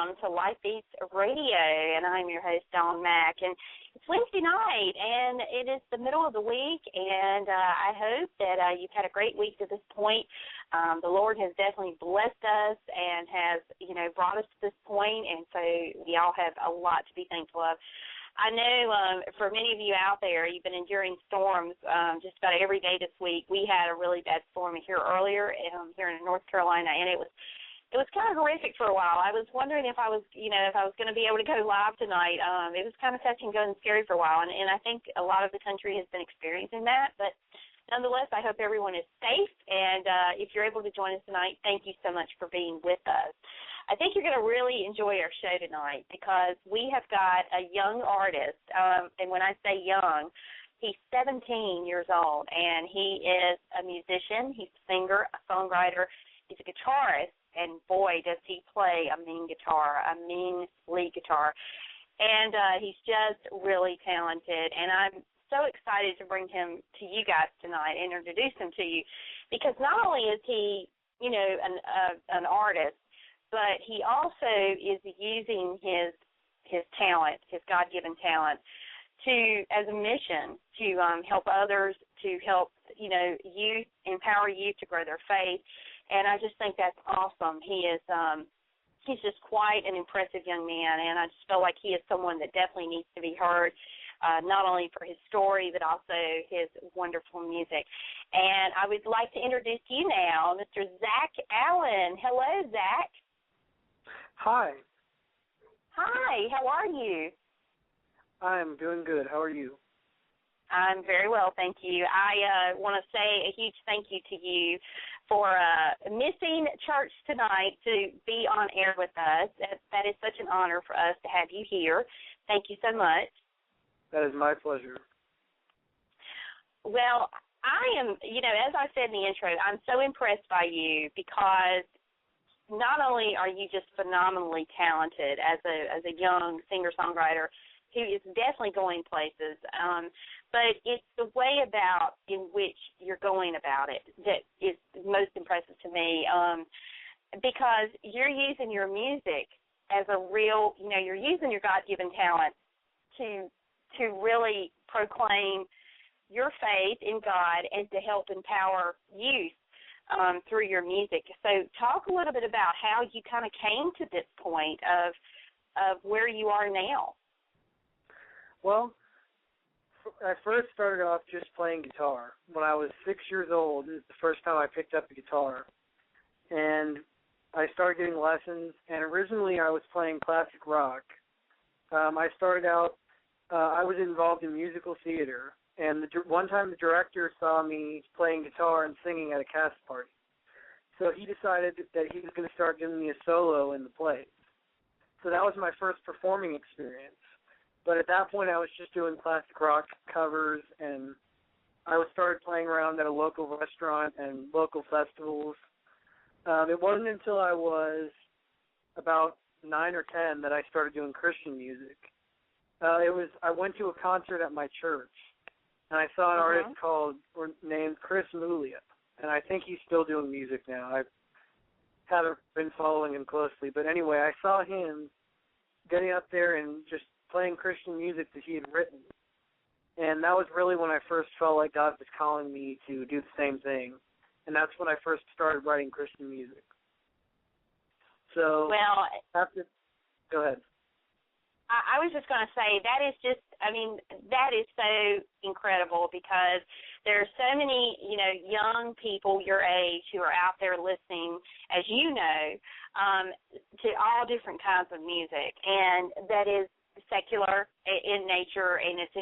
welcome to Life Beats Radio, and I'm your host, Dawn Mack, and it's Wednesday night, and it is the middle of the week, and I hope that you've had a great week to this point. The Lord has definitely blessed us and has, brought us to this point, and so we all have a lot to be thankful of. I know for many of you out there, you've been enduring storms just about every day this week. We had a really bad storm here earlier here in North Carolina, and it was kind of horrific for a while. I was wondering if I was going to be able to go live tonight. It was kind of touch and go and scary for a while, and I think a lot of the country has been experiencing that. But nonetheless, I hope everyone is safe, and if you're able to join us tonight, thank you so much for being with us. I think you're going to really enjoy our show tonight because we have got a young artist, and when I say young, he's 17 years old, and he is a musician, he's a singer, a songwriter, he's a guitarist, and boy, does he play a mean guitar, a mean lead guitar. And he's just really talented, and I'm so excited to bring him to you guys tonight and introduce him to you because not only is he, an artist, but he also is using his talent, his God-given talent, as a mission to help others, to help, youth, empower youth to grow their faith. And I just think that's awesome. He's just quite an impressive young man, and I just feel like he is someone that definitely needs to be heard, not only for his story but also his wonderful music. And I would like to introduce to you now Mr. Zach Allen. Hello, Zach. Hi. Hi, how are you? I'm doing good. How are you? I'm very well, thank you. I want to say a huge thank you to you for missing church tonight to be on air with us. That is such an honor for us to have you here. Thank you so much. That is my pleasure. Well, I am, as I said in the intro, I'm so impressed by you because not only are you just phenomenally talented as a young singer-songwriter who is definitely going places, but it's the way in which you're going about it that is most impressive to me, because you're using your music as a real, you're using your God-given talent to really proclaim your faith in God and to help empower youth through your music. So talk a little bit about how you kind of came to this point of where you are now. Well, I first started off just playing guitar. When I was 6 years old, it was the first time I picked up a guitar. And I started getting lessons, and originally I was playing classic rock. I started out, I was involved in musical theater, and one time the director saw me playing guitar and singing at a cast party. So he decided that he was going to start giving me a solo in the play. So that was my first performing experience. But at that point, I was just doing classic rock covers, and I started playing around at a local restaurant and local festivals. It wasn't until I was about 9 or 10 that I started doing Christian music. I went to a concert at my church, and I saw an artist named Chris Mulia, and I think he's still doing music now. I haven't been following him closely, but anyway, I saw him getting up there and just playing Christian music that he had written. And that was really when I first felt like God was calling me to do the same thing. And that's when I first started writing Christian music. So, go ahead. I was just going to say that is so incredible because there are so many, young people your age who are out there listening, as you know, to all different kinds of music. And that is secular in nature, and it's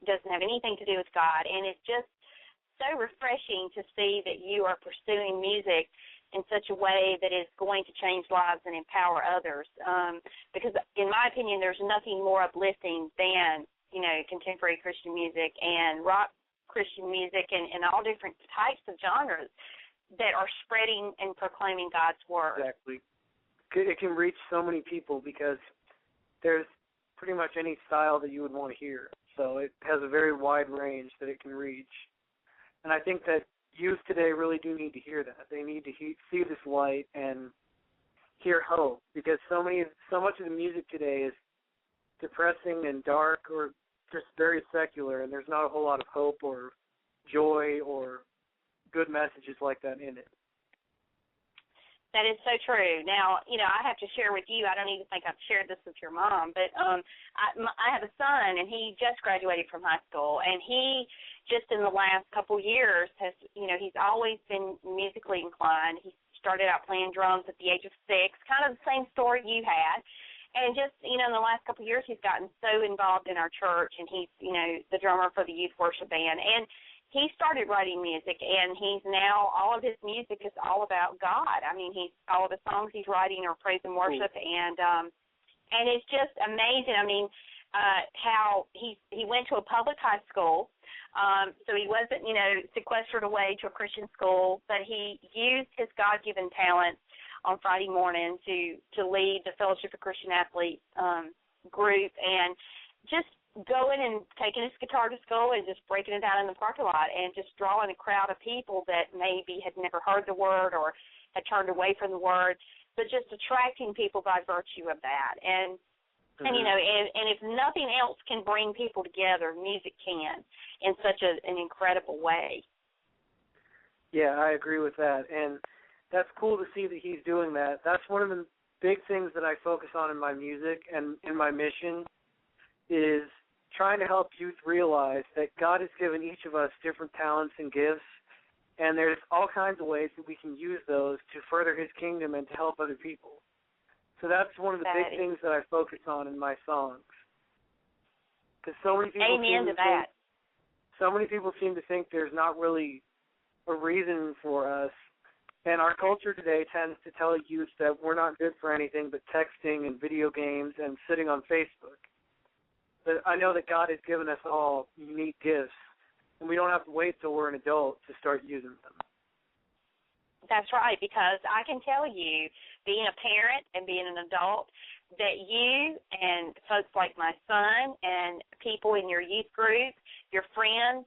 doesn't have anything to do with God, and it's just so refreshing to see that you are pursuing music in such a way that is going to change lives and empower others. Because in my opinion, there's nothing more uplifting than contemporary Christian music and rock Christian music and all different types of genres that are spreading and proclaiming God's word. Exactly. It can reach so many people because there's pretty much any style that you would want to hear. So it has a very wide range that it can reach. And I think that youth today really do need to hear that. They need to see this light and hear hope, because so much of the music today is depressing and dark or just very secular, and there's not a whole lot of hope or joy or good messages like that in it. That is so true. Now, I have to share with you, I don't even think I've shared this with your mom, but I have a son, and he just graduated from high school, and he just in the last couple years has, he's always been musically inclined. He started out playing drums at the age of 6, kind of the same story you had. And just, in the last couple of years, he's gotten so involved in our church, and he's, the drummer for the youth worship band. And he started writing music, and he's now, all of his music is all about God. I mean, all of the songs he's writing are praise and worship, and it's just amazing. I mean, how he went to a public high school, so he wasn't, sequestered away to a Christian school, but he used his God-given talents on Friday morning to lead the Fellowship of Christian Athletes group, and just going and taking his guitar to school and just breaking it down in the parking lot and just drawing a crowd of people that maybe had never heard the word or had turned away from the word, but just attracting people by virtue of that. And if nothing else can bring people together, music can in such an incredible way. Yeah, I agree with that, and that's cool to see that he's doing that. That's one of the big things that I focus on in my music and in my mission is trying to help youth realize that God has given each of us different talents and gifts, and there's all kinds of ways that we can use those to further his kingdom and to help other people. So that's one of the big things that I focus on in my songs. Because so many people seem to think there's not really a reason for us, and our culture today tends to tell youth that we're not good for anything but texting and video games and sitting on Facebook. But I know that God has given us all unique gifts, and we don't have to wait till we're an adult to start using them. That's right, because I can tell you, being a parent and being an adult, that you and folks like my son and people in your youth group, your friends,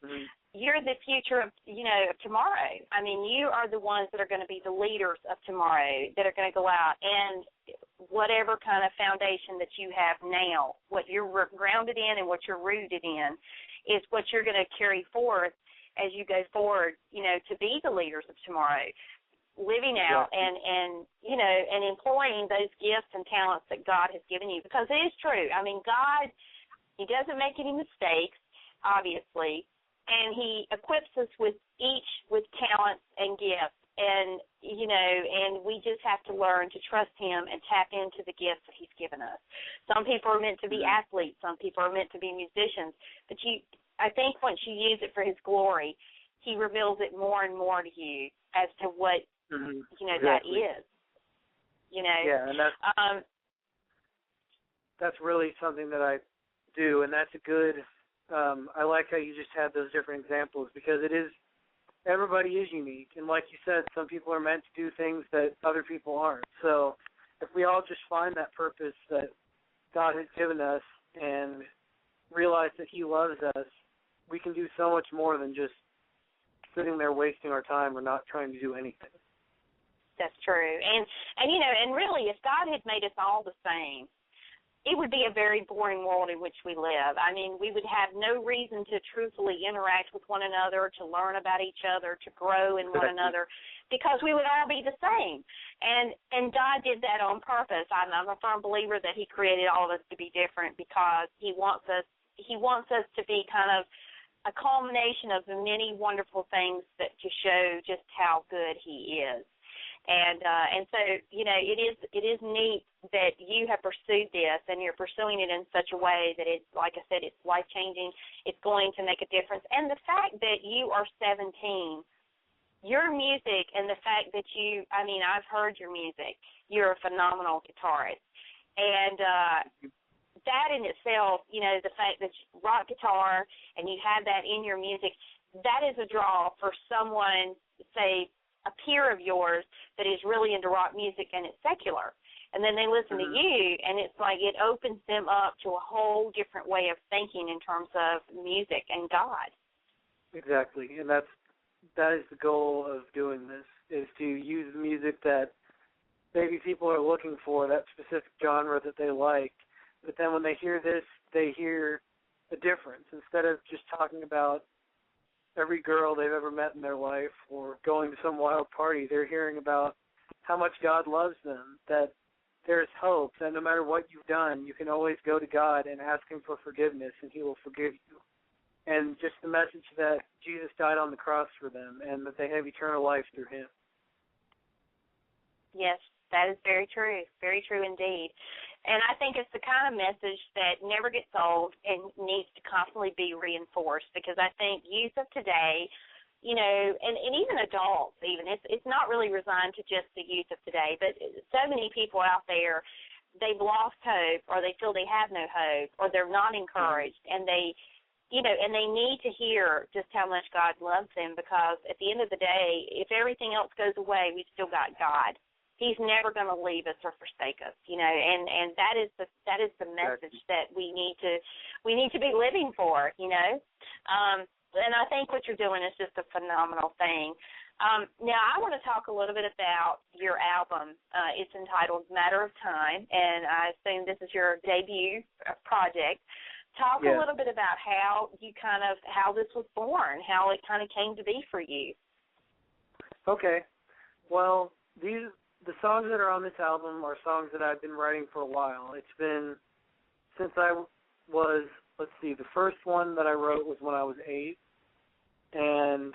you're the future of, of tomorrow. I mean, you are the ones that are going to be the leaders of tomorrow, that are going to go out and whatever kind of foundation that you have now, what you're grounded in and what you're rooted in is what you're going to carry forth as you go forward, to be the leaders of tomorrow, living out and employing those gifts and talents that God has given you. Because it is true. I mean, God, he doesn't make any mistakes, obviously, and he equips us with talents and gifts. And, and we just have to learn to trust him and tap into the gifts that he's given us. Some people are meant to be athletes. Some people are meant to be musicians. But I think once you use it for his glory, he reveals it more and more to you as to what, that is. Yeah, and that's really something that I do, and that's a good, I like how you just had those different examples, because everybody is unique, and like you said, some people are meant to do things that other people aren't. So if we all just find that purpose that God has given us and realize that he loves us, we can do so much more than just sitting there wasting our time or not trying to do anything. That's true. And really, if God had made us all the same, it would be a very boring world in which we live. I mean, we would have no reason to truthfully interact with one another, to learn about each other, to grow in one another, because we would all be the same. And God did that on purpose. I'm a firm believer that he created all of us to be different because he wants us to be kind of a culmination of the many wonderful things that to show just how good he is. And so, it is neat that you have pursued this and you're pursuing it in such a way that it's, like I said, it's life-changing. It's going to make a difference. And the fact that you are 17, your music and the fact that I've heard your music. You're a phenomenal guitarist. And that in itself, the fact that you rock guitar and you have that in your music, that is a draw for someone, say, a peer of yours that is really into rock music and it's secular. And then they listen to you, and it's like it opens them up to a whole different way of thinking in terms of music and God. Exactly, and that is the goal of doing this, is to use the music that maybe people are looking for that specific genre that they like, but then when they hear this, they hear a difference. Instead of just talking about every girl they've ever met in their life or going to some wild party, they're hearing about how much God loves them, that there's hope, that no matter what you've done, you can always go to God and ask him for forgiveness, and he will forgive you. And just the message that Jesus died on the cross for them and that they have eternal life through him. Yes, that is very true indeed. And I think it's the kind of message that never gets old and needs to constantly be reinforced, because I think youth of today, you know, and even adults even, it's not really resigned to just the youth of today, but so many people out there, they've lost hope, or they feel they have no hope, or they're not encouraged, and they, you know, and they need to hear just how much God loves them, because at the end of the day, if everything else goes away, we've still got God. He's never going to leave us or forsake us, you know, and that is the message that we need to be living for, you know. And I think what you're doing is just a phenomenal thing. Now, I want to talk a little bit about your album. It's entitled Matter of Time, and I assume this is your debut project. Talk a little bit about how this was born, how it kind of came to be for you. Okay. Well, the songs that are on this album are songs that I've been writing for a while. It's been since I was, the first one that I wrote was when I was 8, and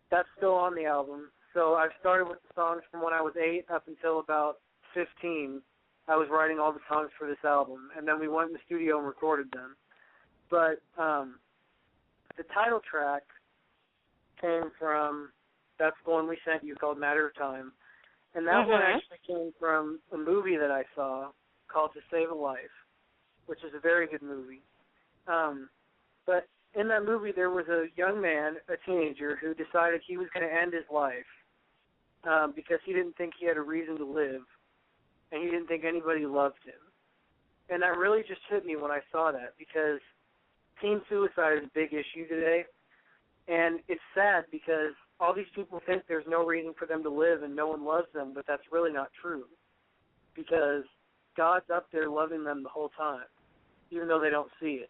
that's still on the album. So I've started with the songs from when I was 8 up until about 15. I was writing all the songs for this album, and then we went in the studio and recorded them. But the title track came from, that's the one we sent you, called Matter of Time. And that one actually came from a movie that I saw called To Save a Life, which is a very good movie. But in that movie, there was a young man, a teenager, who decided he was going to end his life because he didn't think he had a reason to live, and he didn't think anybody loved him. And that really just hit me when I saw that, because teen suicide is a big issue today, and it's sad because all these people think there's no reason for them to live and no one loves them, but that's really not true, because God's up there loving them the whole time, even though they don't see it.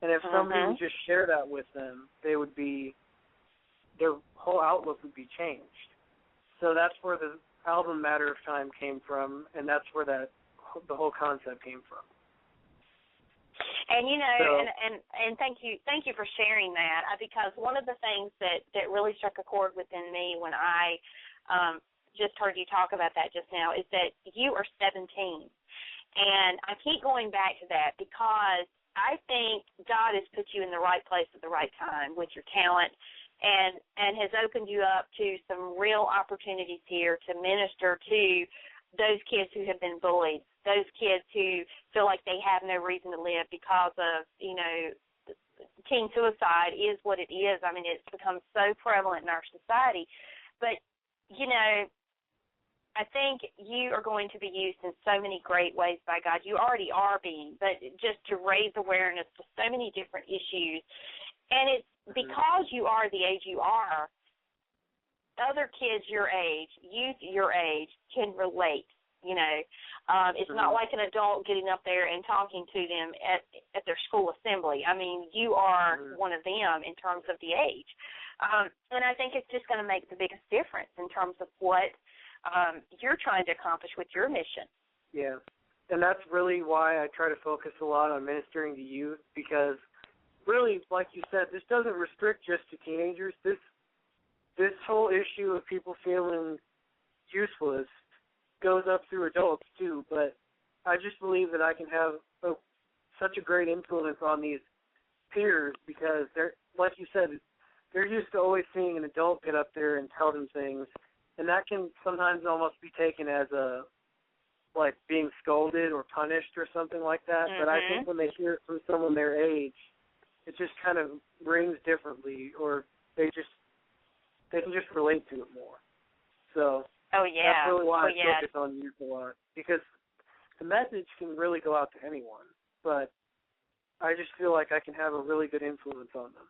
And if somebody would just share that with them, their whole outlook would be changed. So that's where the album Matter of Time came from, and that's where the whole concept came from. And you know, and thank you for sharing that, because one of the things that really struck a chord within me when I just heard you talk about that just now is that you are 17, and I keep going back to that because I think God has put you in the right place at the right time with your talent, and has opened you up to some real opportunities here to minister to those kids who have been bullied, those kids who feel like they have no reason to live because of, you know, teen suicide is what it is. I mean, it's become so prevalent in our society. But, you know, I think you are going to be used in so many great ways by God. You already are being, but just to raise awareness to so many different issues. And it's because you are the age you are, other kids your age, youth your age, can relate, you know. It's not like an adult getting up there and talking to them at their school assembly. I mean, you are one of them in terms of the age. And I think it's just going to make the biggest difference in terms of what you're trying to accomplish with your mission. Yeah, and that's really why I try to focus a lot on ministering to youth, because really, like you said, this doesn't restrict just to teenagers. This whole issue of people feeling useless goes up through adults too, but I just believe that I can have such a great influence on these peers, because they're, like you said, they're used to always seeing an adult get up there and tell them things, and that can sometimes almost be taken as like being scolded or punished or something like that. But I think when they hear it from someone their age, it just kind of rings differently, or they can just relate to it more. So that's really why I focus on youth a lot, because the message can really go out to anyone, but I just feel like I can have a really good influence on them.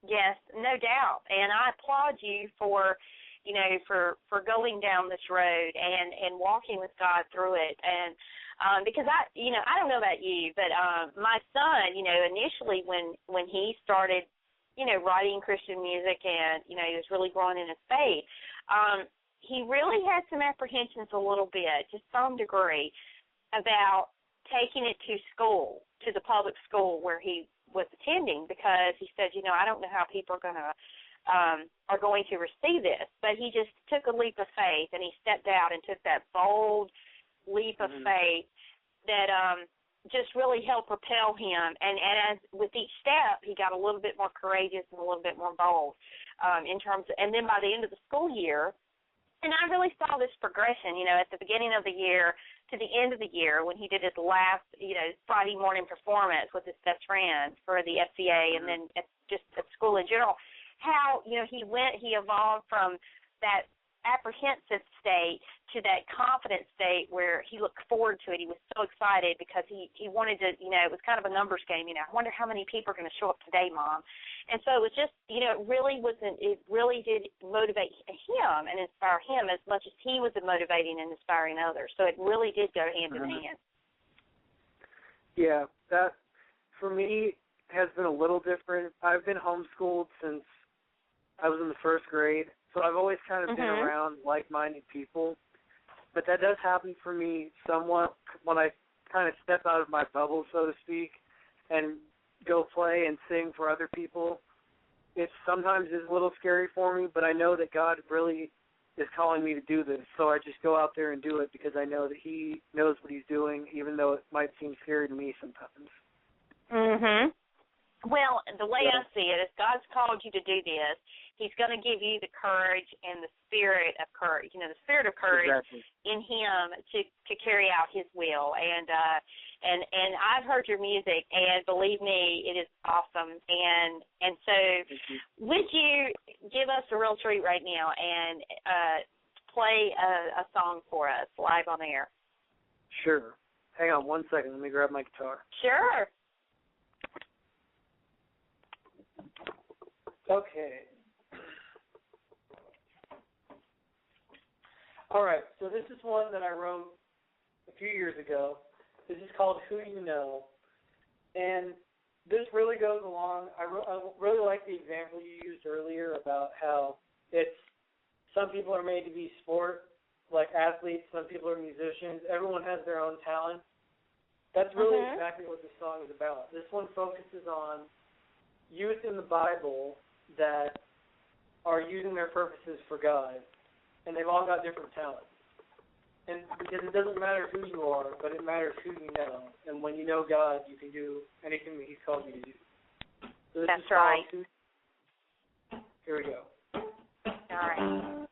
Yes, no doubt. And I applaud you for for going down this road and walking with God through it. And because I don't know about you, but my son, initially when he started, writing Christian music and, he was really growing in his faith, he really had some apprehensions a little bit, to some degree, about taking it to school, to the public school where he was attending, because he said, I don't know how people are going to receive this. But he just took a leap of faith, and he stepped out and took that bold leap of faith that just really helped propel him. And as with each step, he got a little bit more courageous and a little bit more bold in terms of, and then by the end of the school year, and I really saw this progression, at the beginning of the year to the end of the year when he did his last, Friday morning performance with his best friend for the FCA and then just at school in general, how, he evolved from that apprehensive state to that confident state where he looked forward to it. He was so excited because he wanted to, it was kind of a numbers game, I wonder how many people are going to show up today, Mom. And so it was just, it really did motivate him and inspire him as much as he was motivating and inspiring others. So it really did go hand in hand. Yeah, that for me has been a little different. I've been homeschooled since I was in the first grade, so I've always kind of been around like-minded people. But that does happen for me somewhat when I kind of step out of my bubble, so to speak, and go play and sing for other people. It sometimes is a little scary for me, but I know that God really is calling me to do this, so I just go out there and do it because I know that He knows what He's doing, even though it might seem scary to me sometimes. Well, the way I see it, if God's called you to do this, He's going to give you the courage and the spirit of courage, the spirit of courage in Him to carry out His will. And I've heard your music, and believe me, it is awesome. And so would you give us a real treat right now and play a song for us live on air? Sure. Hang on one second. Let me grab my guitar. Sure. Okay. All right, so this is one that I wrote a few years ago. This is called Who You Know. And this really goes along. I really like the example you used earlier about how some people are made to be sport, like athletes, some people are musicians. Everyone has their own talent. That's really exactly what this song is about. This one focuses on youth in the Bible that are using their purposes for God, and they've all got different talents. And because it doesn't matter who you are, but it matters who you know. And when you know God, you can do anything that He's called you to do. So that's right. Here we go. All right.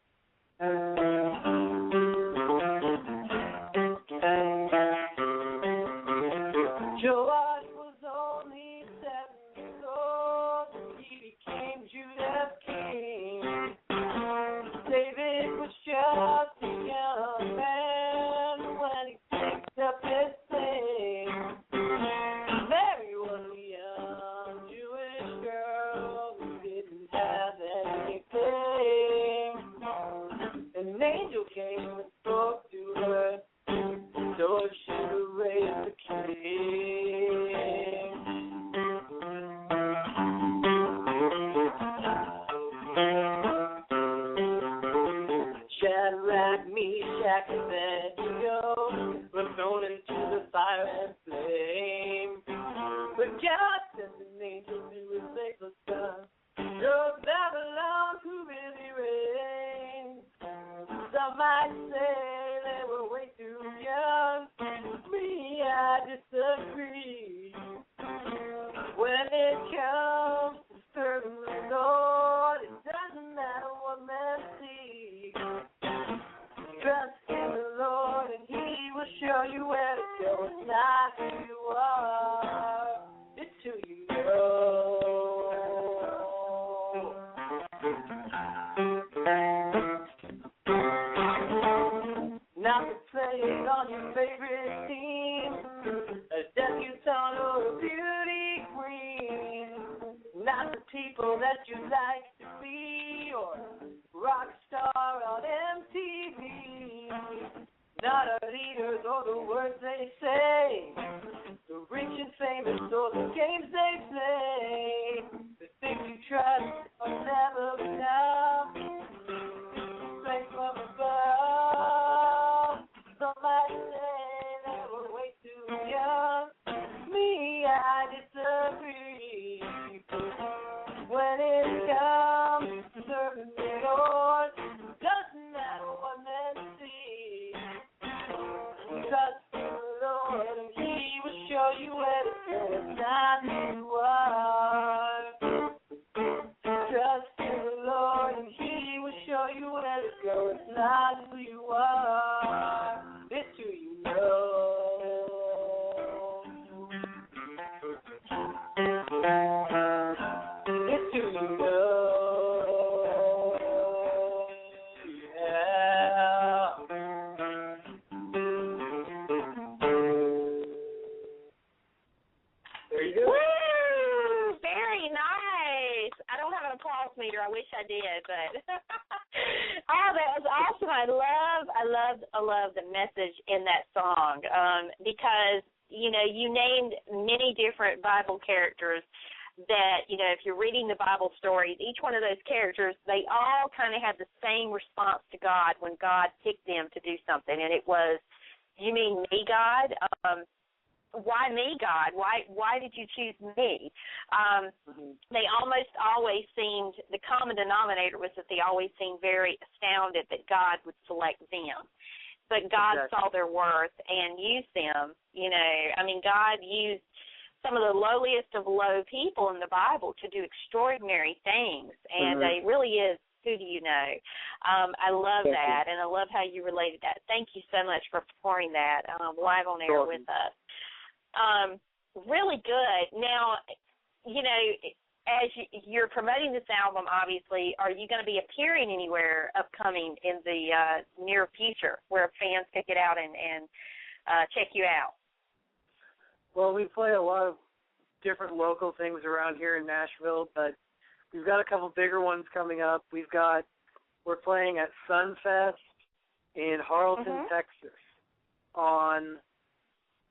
Joash was only 7 years old when he became Judah's king. David was just a young man when he picked up his thing. Mary was a young Jewish girl who didn't have anything. An angel came and spoke to her, so she would raise the king. Shadrach, Meshach, and Abednego were thrown into the fire and flame. But God sent an angel to his faithless son, so Babylon who really reigns. Some might say they were way too young. Me, I disagree. When it comes to serving the Lord, it doesn't matter what men see. Trust in the Lord and He will show you where to go. It's not who you are, it's who you know. Not to play on your favorite team, a debutante or a beauty queen. Not the people that you you like to be your rock star on MTV? Not our leaders or the words they say, the rich and famous or the games they play. The things you trust are never enough. Strength from above. Some might say that we're way too young. Me, I disagree. When it comes to serving the Lord, doesn't matter what men see. Trust in the Lord and He will show you where to go. It's not who you are. Trust in the Lord and He will show you where to go. It's not who you are. It's who you know. It's who you know. Meter. I wish I did, but oh, that was awesome. I love the message in that song because you named many different Bible characters that if you're reading the Bible stories, each one of those characters, they all kind of had the same response to God when God picked them to do something, and it was, "You mean me, God? Why me, God? Why did you choose me?" They almost always seemed, the common denominator was that they always seemed very astounded that God would select them. But God saw their worth and used them. God used some of the lowliest of low people in the Bible to do extraordinary things, and it really is, who do you know? I love that, and I love how you related that. Thank you so much for pouring that live on air with us. Really good. Now, as you're promoting this album, obviously, are you going to be appearing anywhere upcoming in the near future where fans can get out and check you out? Well, we play a lot of different local things around here in Nashville, but we've got a couple bigger ones coming up. We're playing at Sunfest in Harleton, Texas on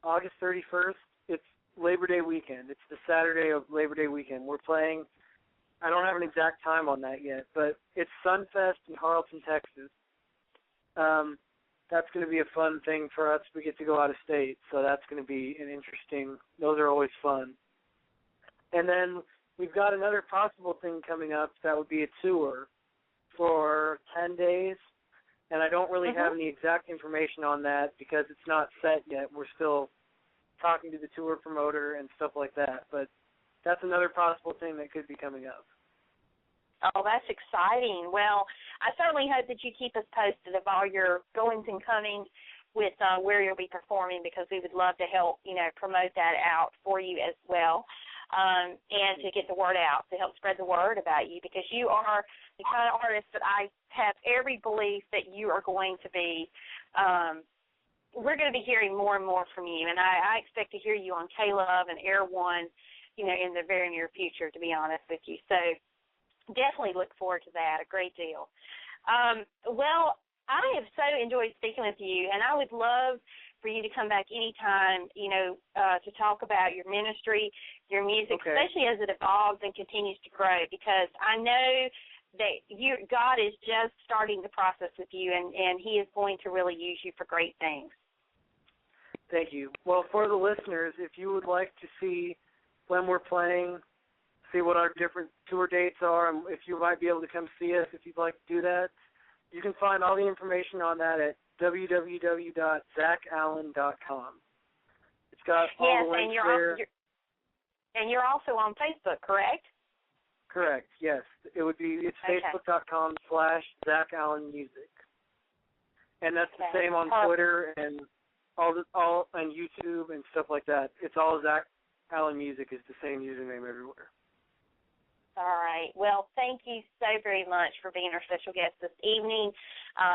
August 31st. It's Labor Day weekend. It's the Saturday of Labor Day weekend. We're playing, I don't have an exact time on that yet, but it's Sunfest in Harleton, Texas. That's going to be a fun thing for us. We get to go out of state, so that's going to be those are always fun. And then we've got another possible thing coming up that would be a tour for 10 days, and I don't really have any exact information on that because it's not set yet. We're still talking to the tour promoter and stuff like that, but that's another possible thing that could be coming up. Oh, that's exciting. Well, I certainly hope that you keep us posted of all your goings and comings with where you'll be performing, because we would love to help, promote that out for you as well, and to get the word out, to help spread the word about you, because you are the kind of artist that I have every belief that you are going to be. We're going to be hearing more and more from you, and I expect to hear you on K-Love and Air One, in the very near future, to be honest with you. So definitely look forward to that a great deal. Well, I have so enjoyed speaking with you, and I would love for you to come back anytime, to talk about your ministry, your music, especially as it evolves and continues to grow, because I know that God is just starting the process with you, and He is going to really use you for great things. Thank you. Well, for the listeners, if you would like to see when we're playing, see what our different tour dates are, and if you might be able to come see us, if you'd like to do that, you can find all the information on that at www.zachallen.com. It's got all the links there. And you're also on Facebook, correct? Correct, yes. It's facebook.com/ZachAllenMusic. And that's the same on Twitter and all on YouTube and stuff like that. It's all Zach Allen Music is the same username everywhere. All right. Well, thank you so very much for being our special guest this evening.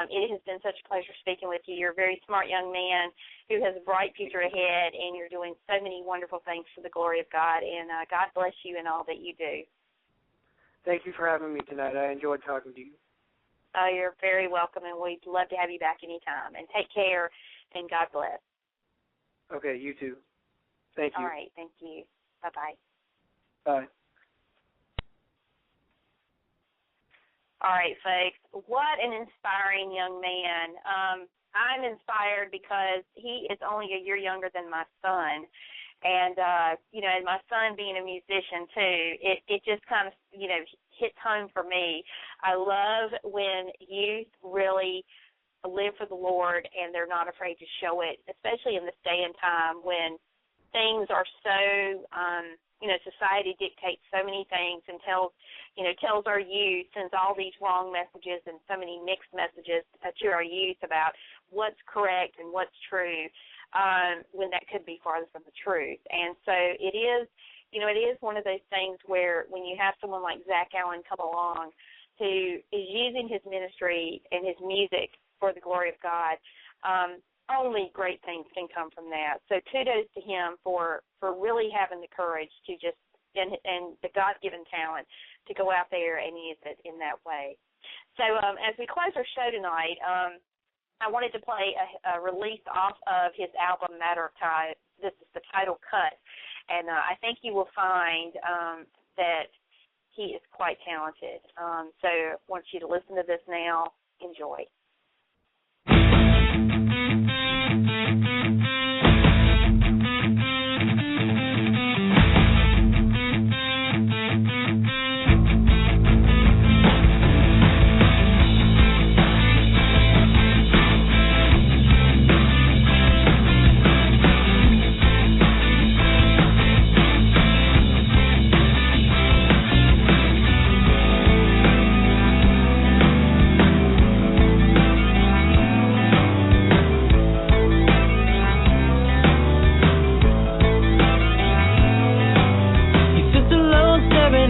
It has been such a pleasure speaking with you. You're a very smart young man who has a bright future ahead, and you're doing so many wonderful things for the glory of God, and God bless you in all that you do. Thank you for having me tonight. I enjoyed talking to you. You're very welcome, and we'd love to have you back anytime. And take care, and God bless. Okay, you too. Thank you. All right, thank you. Bye-bye. Bye. All right, folks, what an inspiring young man. I'm inspired because he is only a year younger than my son. And, and my son being a musician, too, it just kind of, hits home for me. I love when youth really live for the Lord and they're not afraid to show it, especially in this day and time when things are so, society dictates so many things and tells our youth, sends all these wrong messages and so many mixed messages to our youth about what's correct and what's true, when that could be farther from the truth. And so it is one of those things where when you have someone like Zach Allen come along who is using his ministry and his music for the glory of God, only great things can come from that. So kudos to him for really having the courage to just, and the God-given talent to go out there and use it in that way. So as we close our show tonight, I wanted to play a release off of his album, Matter of Time. This is the title cut, and I think you will find that he is quite talented. So I want you to listen to this now. Enjoy.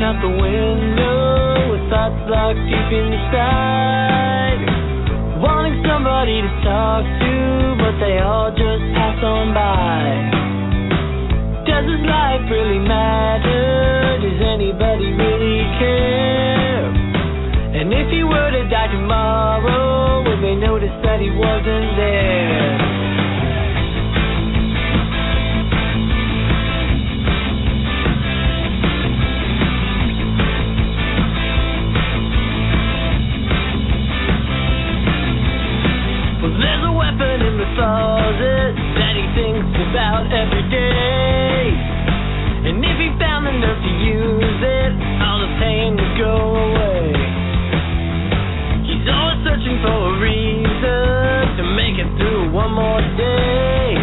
Out the window with thoughts locked deep inside, wanting somebody to talk to, but they all just pass on by. Does his life really matter? Does anybody really care? And if he were to die tomorrow, would they notice that he wasn't there? In the closet that he thinks about every day, and if he found the nerve to use it, all the pain would go away. He's always searching for a reason to make it through one more day.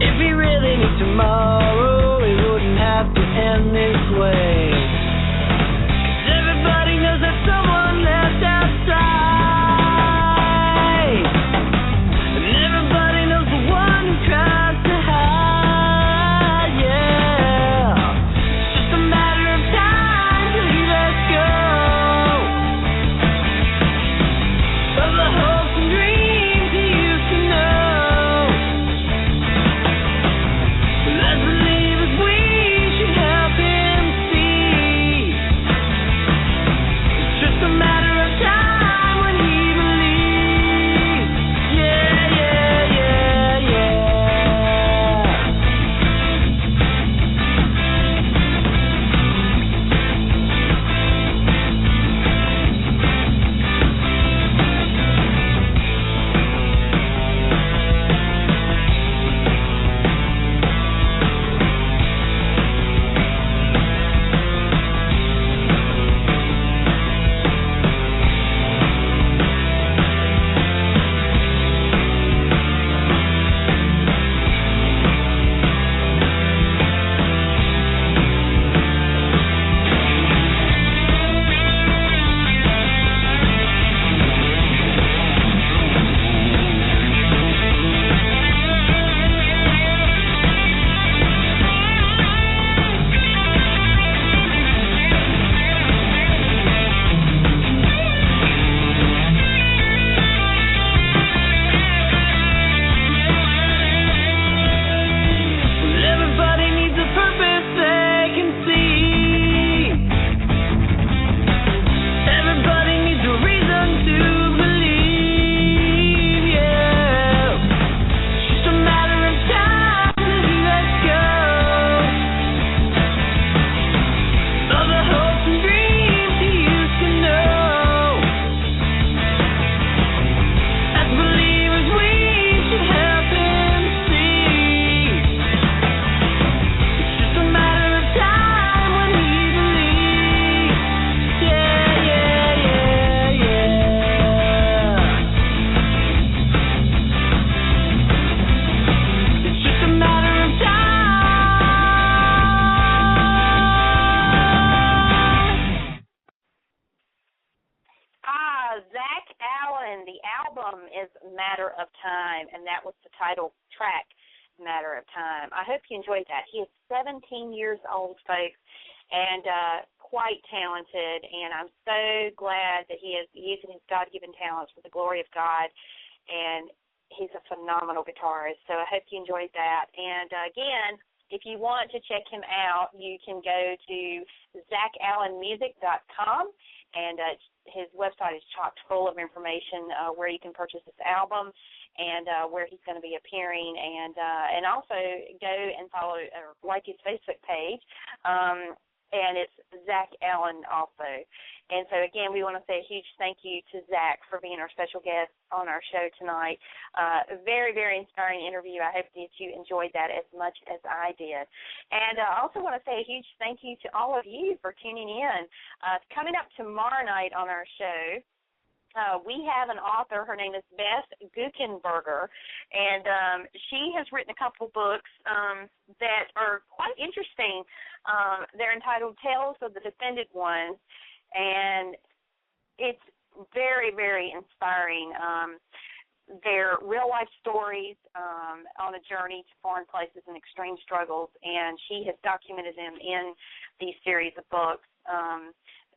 If he really needs tomorrow, he wouldn't have to end this way. 'Cause everybody knows that someone left outside. Zach Allen, the album is Matter of Time, and that was the title track, Matter of Time. I hope you enjoyed that. He is 17 years old, folks, and quite talented, and I'm so glad that he is using his God-given talents for the glory of God, and he's a phenomenal guitarist, so I hope you enjoyed that. And, again, if you want to check him out, you can go to ZachAllenMusic.com, and his website is chock full of information where you can purchase this album and where he's going to be appearing, and also go and follow or like his Facebook page, and it's Zach Allen also. And so, again, we want to say a huge thank you to Zach for being our special guest on our show tonight. A very, very inspiring interview. I hope that you enjoyed that as much as I did. And I also want to say a huge thank you to all of you for tuning in. Coming up tomorrow night on our show, we have an author. Her name is Beth Guckenberger, and she has written a couple books that are quite interesting. They're entitled Tales of the Defended Ones, and it's very, very inspiring. They're real-life stories on a journey to foreign places and extreme struggles, and she has documented them in these series of books.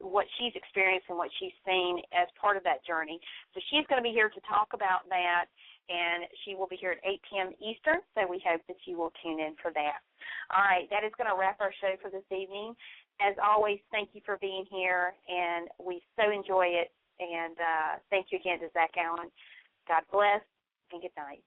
What she's experienced and what she's seen as part of that journey. So she's going to be here to talk about that, and she will be here at 8 p.m. Eastern, so we hope that you will tune in for that. All right, that is going to wrap our show for this evening. As always, thank you for being here, and we so enjoy it, and thank you again to Zach Allen. God bless, and good night.